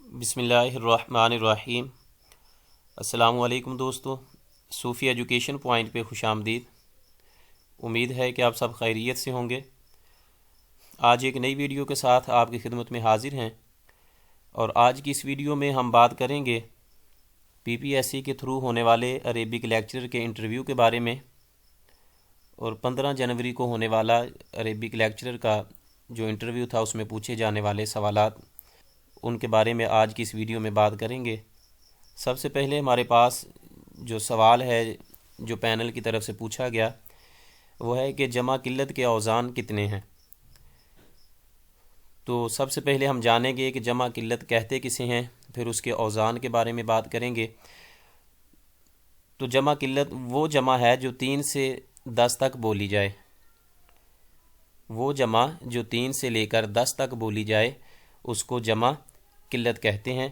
بسم اللہ الرحمن الرحیم۔ السلام علیکم دوستو، صوفی ایجوکیشن پوائنٹ پہ خوش آمدید۔ امید ہے کہ آپ سب خیریت سے ہوں گے۔ آج ایک نئی ویڈیو کے ساتھ آپ کی خدمت میں حاضر ہیں، اور آج کی اس ویڈیو میں ہم بات کریں گے پی پی ایس سی کے تھرو ہونے والے عربک لیکچرر کے انٹرویو کے بارے میں، اور 15 جنوری کو ہونے والا عربک لیکچرر کا جو انٹرویو تھا اس میں پوچھے جانے والے سوالات، ان کے بارے میں آج کی اس ویڈیو میں بات کریں گے۔ سب سے پہلے ہمارے پاس جو سوال ہے جو پینل کی طرف سے پوچھا گیا وہ ہے کہ جمع قلت کے اوزان کتنے ہیں۔ تو سب سے پہلے ہم جانیں گے کہ جمع قلت کہتے کسے ہیں، پھر اس کے اوزان کے بارے میں بات کریں گے۔ تو جمع قلت وہ جمع ہے جو 3 سے 10 تک بولی جائے، وہ جمع جو 3 سے لے کر 10 تک بولی جائے اس کو جمع قلت کہتے ہیں۔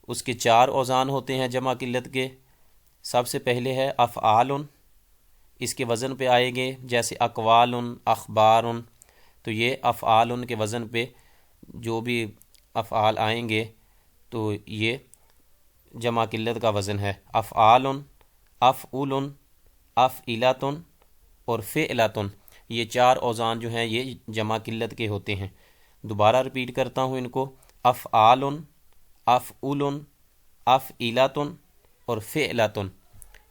اس کے 4 اوزان ہوتے ہیں جمع قلت کے۔ سب سے پہلے ہے افعال، اس کے وزن پہ آئیں گے جیسے اقوال، اخبار، تو یہ افعال کے وزن پہ جو بھی افعال آئیں گے تو یہ جمع قلت کا وزن ہے۔ افعال، افعول، افعلۃ اور فعلۃ، یہ 4 اوزان جو ہیں یہ جمع قلت کے ہوتے ہیں۔ دوبارہ رپیٹ کرتا ہوں ان کو، افعال، افعول، افعلۃ اور فعلۃ،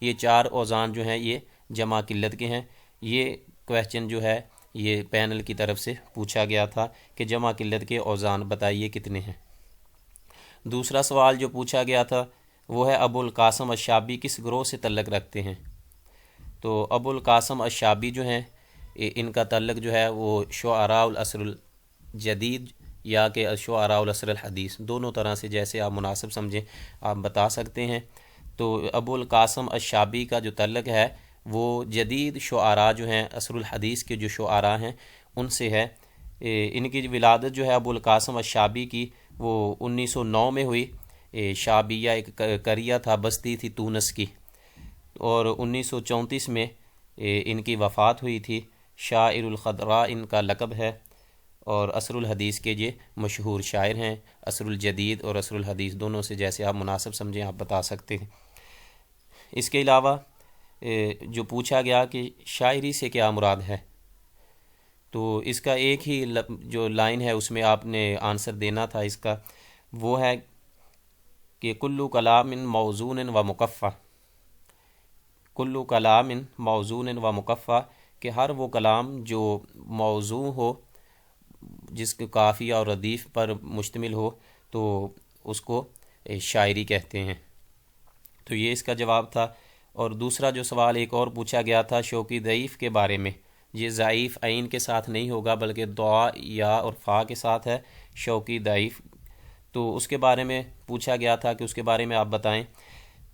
یہ 4 اوزان جو ہیں یہ جمع قلت کے ہیں۔ یہ کویسچن جو ہے یہ پینل کی طرف سے پوچھا گیا تھا کہ جمع قلت کے اوزان بتائیے کتنے ہیں۔ دوسرا سوال جو پوچھا گیا تھا وہ ہے ابو القاسم الشابی کس گروہ سے تعلق رکھتے ہیں۔ تو ابو القاسم الشابی جو ہیں ان کا تعلق جو ہے وہ شعراء العصر الجدید یا کہ شعراء العصر الحدیث، دونوں طرح سے جیسے آپ مناسب سمجھیں آپ بتا سکتے ہیں۔ تو ابو القاسم الشابی کا جو تعلق ہے وہ جدید شعراء جو ہیں، عصر الحدیث کے جو شعراء ہیں ان سے ہے۔ ان کی ولادت جو ہے ابو القاسم الشابی کی وہ 1909 میں ہوئی۔ شابیہ ایک قریہ تھا، بستی تھی تونس کی، اور 1934 میں ان کی وفات ہوئی تھی۔ شاعر الخضراء ان کا لقب ہے، اور عصر الحدیث کے یہ مشہور شاعر ہیں۔ عصر الجدید اور عصر الحدیث دونوں سے جیسے آپ مناسب سمجھیں آپ بتا سکتے ہیں۔ اس کے علاوہ جو پوچھا گیا کہ شاعری سے کیا مراد ہے، تو اس کا ایک ہی جو لائن ہے اس میں آپ نے آنسر دینا تھا اس کا، وہ ہے کہ کل کلام موزون و مکفّہ، کل کلام موزون و مکفّہ، کہ ہر وہ کلام جو موضوع ہو، جس کے قافیہ اور ردیف پر مشتمل ہو، تو اس کو شاعری کہتے ہیں۔ تو یہ اس کا جواب تھا۔ اور دوسرا جو سوال ایک اور پوچھا گیا تھا شوقی ضعیف کے بارے میں، یہ ضعیف عین کے ساتھ نہیں ہوگا بلکہ دعا یا اور فا کے ساتھ ہے، شوقی ضعیف۔ تو اس کے بارے میں پوچھا گیا تھا کہ اس کے بارے میں آپ بتائیں۔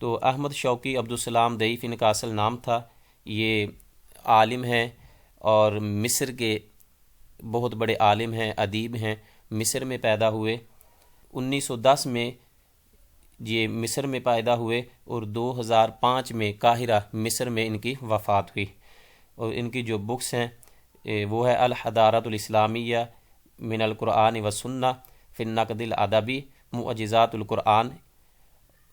تو احمد شوقی عبدالسلام ضعیف ان کا اصل نام تھا۔ یہ عالم ہیں اور مصر کے بہت بڑے عالم ہیں، ادیب ہیں، مصر میں پیدا ہوئے۔ 1910 میں یہ مصر میں پیدا ہوئے اور 2005 میں قاہرہ مصر میں ان کی وفات ہوئی۔ اور ان کی جو بکس ہیں وہ ہے الحضارۃ الاسلامیہ من القرآن والسنہ فی النقد الادبی، معجزات القرآن۔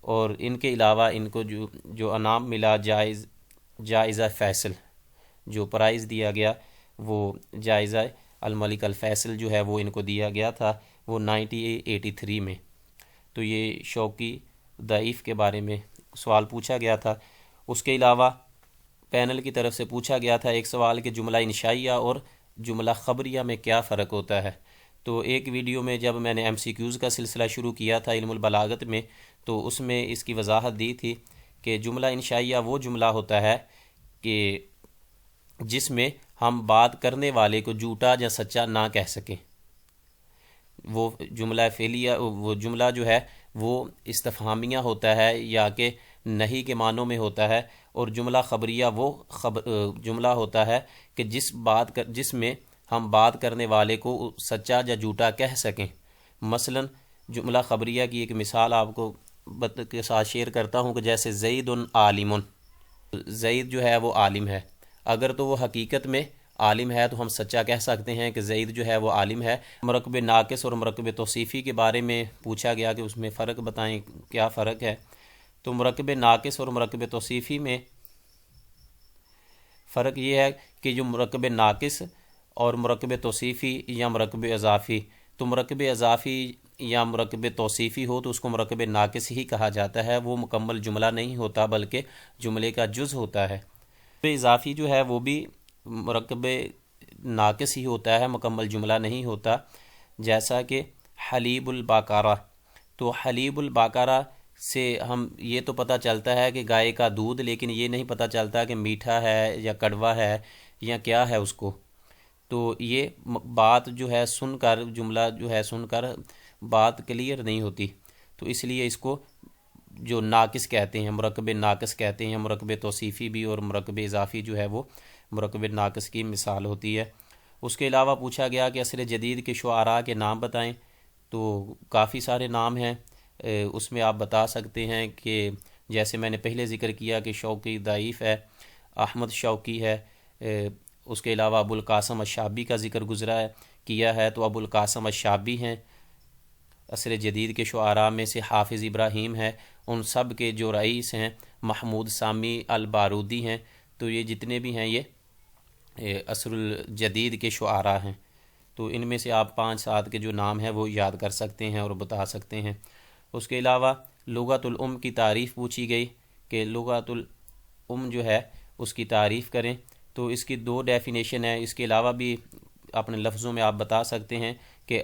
اور ان کے علاوہ ان کو جو انعام ملا جائزہ فیصل، جو پرائز دیا گیا وہ جائزہ الملک الفیصل جو ہے وہ ان کو دیا گیا تھا، وہ 1983 میں۔ تو یہ شوقی ضعیف کے بارے میں سوال پوچھا گیا تھا۔ اس کے علاوہ پینل کی طرف سے پوچھا گیا تھا ایک سوال کہ جملہ انشائیہ اور جملہ خبریہ میں کیا فرق ہوتا ہے۔ تو ایک ویڈیو میں جب میں نے ایم سی کیوز کا سلسلہ شروع کیا تھا علم البلاغت میں، تو اس میں اس کی وضاحت دی تھی کہ جملہ انشائیہ وہ جملہ ہوتا ہے کہ جس میں ہم بات کرنے والے کو جھوٹا یا سچا نہ کہہ سکیں۔ وہ جملہ فعلیہ، وہ جملہ جو ہے وہ استفہامیہ ہوتا ہے یا کہ نہیں کے معنوں میں ہوتا ہے، اور جملہ خبریہ وہ جملہ ہوتا ہے کہ جس میں ہم بات کرنے والے کو سچا یا جھوٹا کہہ سکیں۔ مثلا جملہ خبریہ کی ایک مثال آپ کو کے ساتھ شیئر کرتا ہوں کہ جیسے زید عالم، زید جو ہے وہ عالم ہے، اگر تو وہ حقیقت میں عالم ہے تو ہم سچا کہہ سکتے ہیں کہ زید جو ہے وہ عالم ہے۔ مرکب ناقص اور مرکب توصیفی کے بارے میں پوچھا گیا کہ اس میں فرق بتائیں، کیا فرق ہے؟ تو مرکب ناقص اور مرکب توصیفی میں فرق یہ ہے کہ جو مرکب ناقص اور مرکب توصیفی یا مرکب اضافی، تو مرکب اضافی یا مرکب توصیفی ہو تو اس کو مرکب ناقص ہی کہا جاتا ہے، وہ مکمل جملہ نہیں ہوتا بلکہ جملے کا جز ہوتا ہے۔ مرکب اضافی جو ہے وہ بھی مرکب ناقص ہی ہوتا ہے، مکمل جملہ نہیں ہوتا، جیسا کہ حلیب الباقرہ۔ تو حلیب الباقرہ سے ہم یہ تو پتہ چلتا ہے کہ گائے کا دودھ، لیکن یہ نہیں پتہ چلتا کہ میٹھا ہے یا کڑوا ہے یا کیا ہے اس کو۔ تو یہ بات جو ہے سن کر، جملہ جو ہے سن کر بات کلیئر نہیں ہوتی، تو اس لیے اس کو جو ناقص کہتے ہیں، مرکب ناقص کہتے ہیں۔ مرکب توصیفی بھی اور مرکب اضافی جو ہے وہ مرکب ناقص کی مثال ہوتی ہے۔ اس کے علاوہ پوچھا گیا کہ عصر جدید کے شعراء کے نام بتائیں، تو کافی سارے نام ہیں، اس میں آپ بتا سکتے ہیں کہ جیسے میں نے پہلے ذکر کیا کہ شوقی ضعیف ہے، احمد شوقی ہے، اس کے علاوہ ابو القاسم الشابی کا ذکر گزرا ہے کیا ہے، تو ابو القاسم الشابی ہیں۔ عصر جدید کے شعراء میں سے حافظ ابراہیم ہے، ان سب کے جو رئیس ہیں محمود سامی البارودی ہیں۔ تو یہ جتنے بھی ہیں یہ عصر الجدید کے شعراء ہیں، تو ان میں سے آپ 5-7 کے جو نام ہیں وہ یاد کر سکتے ہیں اور بتا سکتے ہیں۔ اس کے علاوہ لغت الام کی تعریف پوچھی گئی کہ لغت الام جو ہے اس کی تعریف کریں، تو اس کی 2 ڈیفینیشن ہے۔ اس کے علاوہ بھی اپنے لفظوں میں آپ بتا سکتے ہیں کہ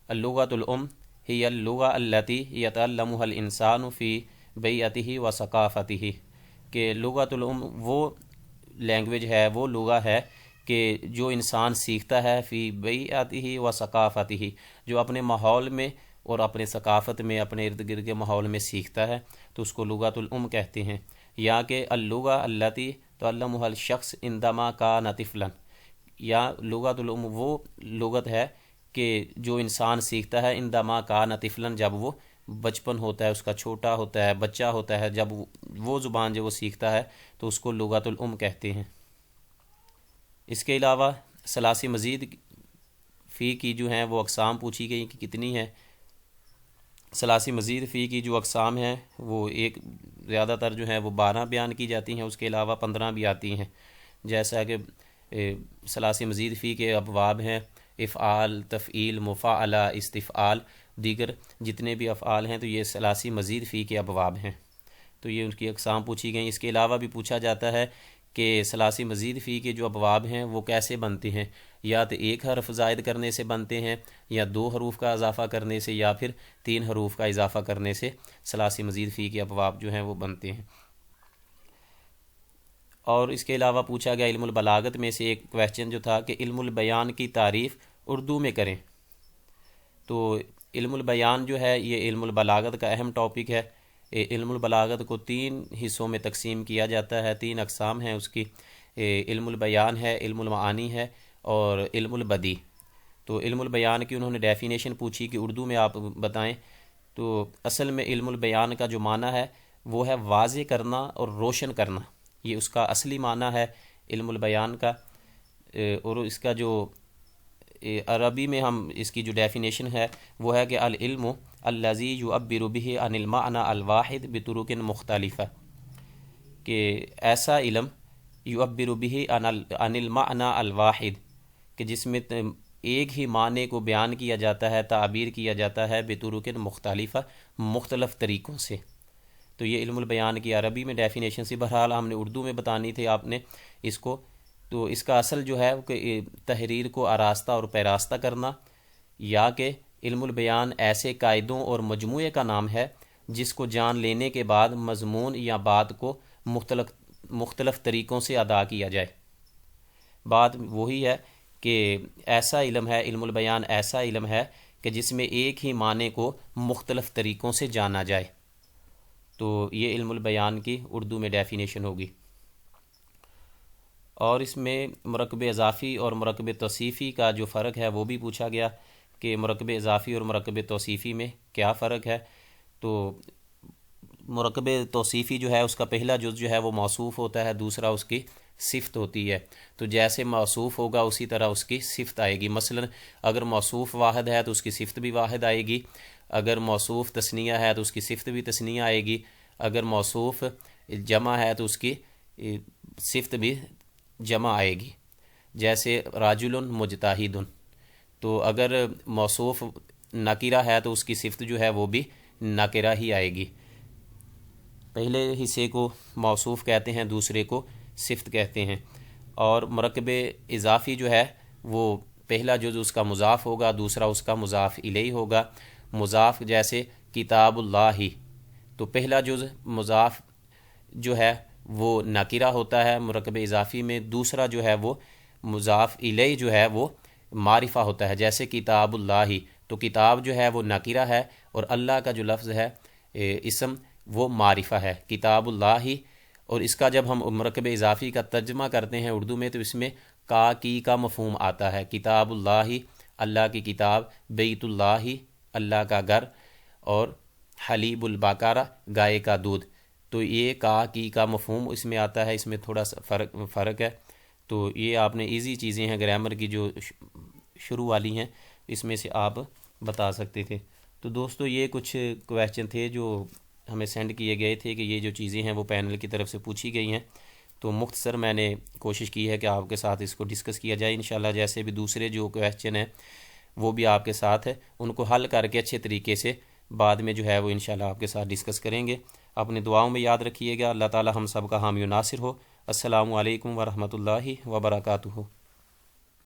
اللغت الام ہی اللغہ التی یتعلمها الانسان فی بیعتہ و ثقافتہ، کہ لغت الام وہ لینگویج ہے، وہ لغہ ہے کہ جو انسان سیکھتا ہے فی بیعتہ و ثقافتہ، جو اپنے ماحول میں اور اپنے ثقافت میں، اپنے ارد گرد کے ماحول میں سیکھتا ہے، تو اس کو لغت الام کہتے ہیں۔ یا کہ اللغہ التی تعلمها الشخص عندما کان طفلا، یا لغت الام وہ لغت ہے کہ جو انسان سیکھتا ہے عندما کان طفلا، جب وہ بچپن ہوتا ہے، اس کا چھوٹا ہوتا ہے، بچہ ہوتا ہے، جب وہ زبان جو وہ سیکھتا ہے تو اس کو لغت الام کہتے ہیں۔ اس کے علاوہ ثلاثی مزید فی کی جو ہیں وہ اقسام پوچھی گئی کہ کتنی ہیں۔ ثلاثی مزید فی کی جو اقسام ہیں وہ ایک زیادہ تر جو ہیں وہ 12 بیان کی جاتی ہیں، اس کے علاوہ 15 بھی آتی ہیں، جیسا کہ ثلاثی مزید فی کے ابواب ہیں افعال، تفعیل، مفاعلہ، استفعال، دیگر جتنے بھی افعال ہیں تو یہ ثلاثی مزید فی کے ابواب ہیں، تو یہ ان کی اقسام پوچھی گئیں۔ اس کے علاوہ بھی پوچھا جاتا ہے کہ ثلاثی مزید فی کے جو ابواب ہیں وہ کیسے بنتے ہیں، یا تو 1 حرف زائد کرنے سے بنتے ہیں، یا 2 حروف کا اضافہ کرنے سے، یا پھر 3 حروف کا اضافہ کرنے سے ثلاثی مزید فی کے ابواب جو ہیں وہ بنتے ہیں۔ اور اس کے علاوہ پوچھا گیا علم البلاغت میں سے ایک کویسچن جو تھا کہ علم البیان کی تعریف اردو میں کریں، تو علم البیان جو ہے یہ علم البلاغت کا اہم ٹاپک ہے۔ علم البلاغت کو 3 حصوں میں تقسیم کیا جاتا ہے، 3 اقسام ہیں اس کی، علم البیان ہے، علم المعانی ہے اور علم البدیع۔ تو علم البیان کی انہوں نے ڈیفینیشن پوچھی کہ اردو میں آپ بتائیں، تو اصل میں علم البیان کا جو معنی ہے وہ ہے واضح کرنا اور روشن کرنا، یہ اس کا اصلی معنی ہے علم البیان کا۔ اور اس کا جو عربی میں ہم اس کی جو ڈیفینیشن ہے وہ ہے کہ العلم الذی یعبر به عن المعنى الواحد بطرق مختلفہ، کہ ایسا علم یعبر به عن المعنى الواحد کہ جس میں ایک ہی معنی کو بیان کیا جاتا ہے، تعبیر کیا جاتا ہے بطرق مختلفہ، مختلف طریقوں سے۔ تو یہ علم البیان کی عربی میں ڈیفینیشن سی، بہرحال ہم نے اردو میں بتانی تھی آپ نے اس کو۔ تو اس کا اصل جو ہے کہ تحریر کو آراستہ اور پیراستہ کرنا، یا کہ علم البیان ایسے قاعدوں اور مجموعے کا نام ہے جس کو جان لینے کے بعد مضمون یا بات کو مختلف طریقوں سے ادا کیا جائے۔ بات وہی ہے کہ ایسا علم ہے، علم البیان ایسا علم ہے کہ جس میں ایک ہی معنی کو مختلف طریقوں سے جانا جائے، تو یہ علم البیان کی اردو میں ڈیفینیشن ہوگی۔ اور اس میں مرکب اضافی اور مرکب توصیفی کا جو فرق ہے وہ بھی پوچھا گیا کہ مرکب اضافی اور مرکب توصیفی میں کیا فرق ہے۔ تو مرکب توصیفی جو ہے اس کا پہلا جز جو ہے وہ موصوف ہوتا ہے، دوسرا اس کی صفت ہوتی ہے، تو جیسے موصوف ہوگا اسی طرح اس کی صفت آئے گی۔ مثلا اگر موصوف واحد ہے تو اس کی صفت بھی واحد آئے گی، اگر موصوف تثنیہ ہے تو اس کی صفت بھی تثنیہ آئے گی، اگر موصوف جمع ہے تو اس کی صفت بھی جمع آئے گی۔ جیسے راجل مجتہد، تو اگر موصوف نکرہ ہے تو اس کی صفت جو ہے وہ بھی نکرہ ہی آئے گی۔ پہلے حصے کو موصوف کہتے ہیں، دوسرے کو صفت کہتے ہیں۔ اور مرکب اضافی جو ہے وہ پہلا جز اس کا مضاف ہوگا، دوسرا اس کا مضاف الیہ ہوگا۔ مضاف جیسے کتاب اللہ، تو پہلا جز مضاف جو ہے وہ نکرہ ہوتا ہے مرکب اضافی میں، دوسرا جو ہے وہ مضاف الیہ جو ہے وہ معرفہ ہوتا ہے۔ جیسے کتاب اللہ، تو کتاب جو ہے وہ نکرہ ہے اور اللہ کا جو لفظ ہے اسم وہ معرفہ ہے کتاب اللہ۔ اور اس کا جب ہم مرکب اضافی کا ترجمہ کرتے ہیں اردو میں تو اس میں کی کا مفہوم آتا ہے۔ کتاب اللہ، اللہ کی کتاب، بیت اللہ، اللہ کا گھر، اور حلیب البقرہ، گائے کا دودھ، تو یہ کی کا مفہوم اس میں آتا ہے۔ اس میں تھوڑا سا فرق ہے، تو یہ آپ نے ایزی چیزیں ہیں گرامر کی جو شروع والی ہیں اس میں سے آپ بتا سکتے تھے۔ تو دوستو یہ کچھ کویسچن تھے جو ہمیں سینڈ کیے گئے تھے کہ یہ جو چیزیں ہیں وہ پینل کی طرف سے پوچھی گئی ہیں، تو مختصر میں نے کوشش کی ہے کہ آپ کے ساتھ اس کو ڈسکس کیا جائے۔ انشاءاللہ جیسے بھی دوسرے جو کویسچن ہیں وہ بھی آپ کے ساتھ ہے، ان کو حل کر کے اچھے طریقے سے بعد میں جو ہے وہ انشاءاللہ آپ کے ساتھ ڈسکس کریں گے۔ اپنے دعاؤں میں یاد رکھیے گا۔ اللہ تعالی ہم سب کا حامی و ناصر ہو۔ السلام علیکم ورحمۃ اللہ وبرکاتہ۔